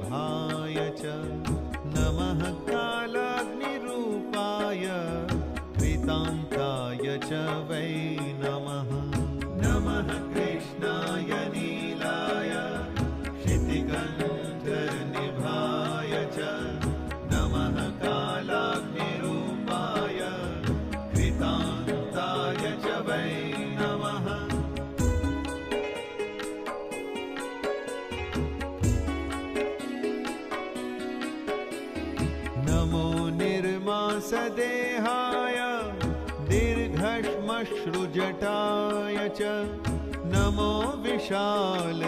निभाय च नमः कालाग्निरूपाय कृतान्ताय च वै नमः नमः कृष्णाय नीलाय क्षितिकण्ठनिभाय च नमः कालाग्निरूपाय कृतान्ताय च वै नमः नमो निर्मांसदेहाय दीर्घश्मश्रुजटाय च नमो विशालनेत्राय